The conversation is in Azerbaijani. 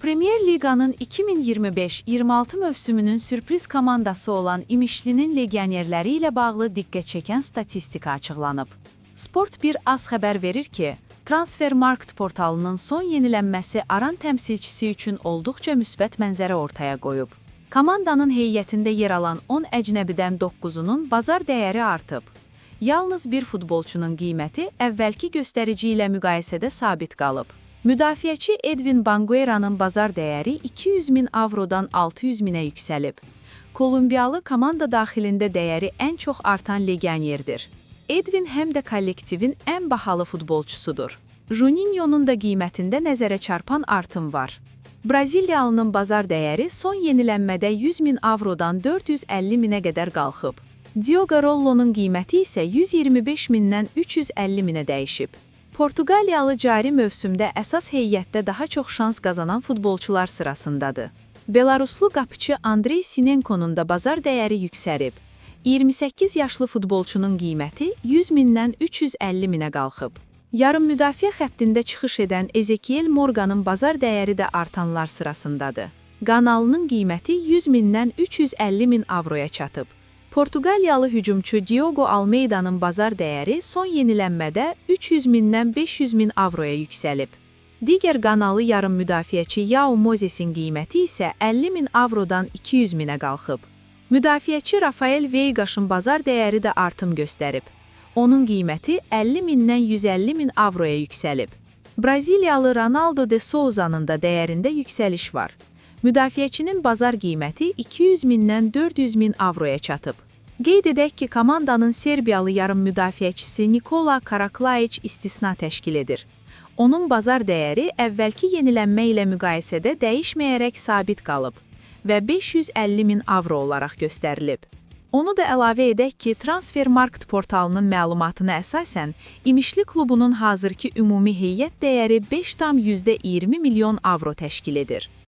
Premier Liqanın 2025-26 mövsümünün sürpriz komandası olan İmişlinin legionerləri ilə bağlı diqqət çəkən statistika açıqlanıb. Sport 1 AS xəbər verir ki, Transfermarkt portalının son yenilənməsi Aran təmsilçisi üçün olduqca müsbət mənzərə ortaya qoyub. Komandanın heyətində yer alan 10 əcnəbidən 9-unun bazar dəyəri artıb. Yalnız bir futbolçunun qiyməti əvvəlki göstərici ilə müqayisədə sabit qalıb. Müdafiəçi Edwin Banguera'nın bazar dəyəri 200.000 avrodan 600.000-ə yüksəlib. Kolumbiyalı komanda daxilində dəyəri ən çox artan legionerdir. Edwin həm də kollektivin ən bahalı futbolçusudur. Juninho'nun da qiymətində nəzərə çarpan artım var. Braziliyalının bazar dəyəri son yenilənmədə 100.000 avrodan 450.000-ə qədər qalxıb. Diogo Rollo'nun qiyməti isə 125.000-dən 350.000-ə dəyişib. Portuqaliyalı cari mövsümdə əsas heyətdə daha çox şans qazanan futbolçular sırasındadır. Belaruslu qapıçı Andrey Sinenko'nun da bazar dəyəri yüksəlib. 28 yaşlı futbolçunun qiyməti 100.000-dən 350.000-ə qalxıb. Yarım müdafiə xəttində çıxış edən Ezekiel Morgan'ın bazar dəyəri də artanlar sırasındadır. Qanalının qiyməti 100.000-dən 350.000 avroya çatıb. Portuqaliyalı hücumçu Diogo Almeida'nın bazar dəyəri son yenilənmədə 300.000-dən 500.000 avroya yüksəlib. Digər qanalı yarım müdafiəçi Yao Moses'in qiyməti isə 50.000 avrodan 200.000-ə qalxıb. Müdafiəçi Rafael Veigas'ın bazar dəyəri də artım göstərib. Onun qiyməti 50.000-dən 150.000 avroya yüksəlib. Braziliyalı Ronaldo de Souza'nın da dəyərində yüksəliş var. Müdafiəçinin bazar qiyməti 200.000-dən 400.000 avroya çatıb. Qeyd edək ki, komandanın Serbiyalı yarım müdafiəçisi Nikola Karaklajic istisna təşkil edir. Onun bazar dəyəri əvvəlki yenilənmə ilə müqayisədə dəyişməyərək sabit qalıb və 550.000 avro olaraq göstərilib. Onu da əlavə edək ki, Transfermarkt portalının məlumatına əsasən, İmişli klubunun hazırki ümumi heyət dəyəri 5,20 milyon avro təşkil edir.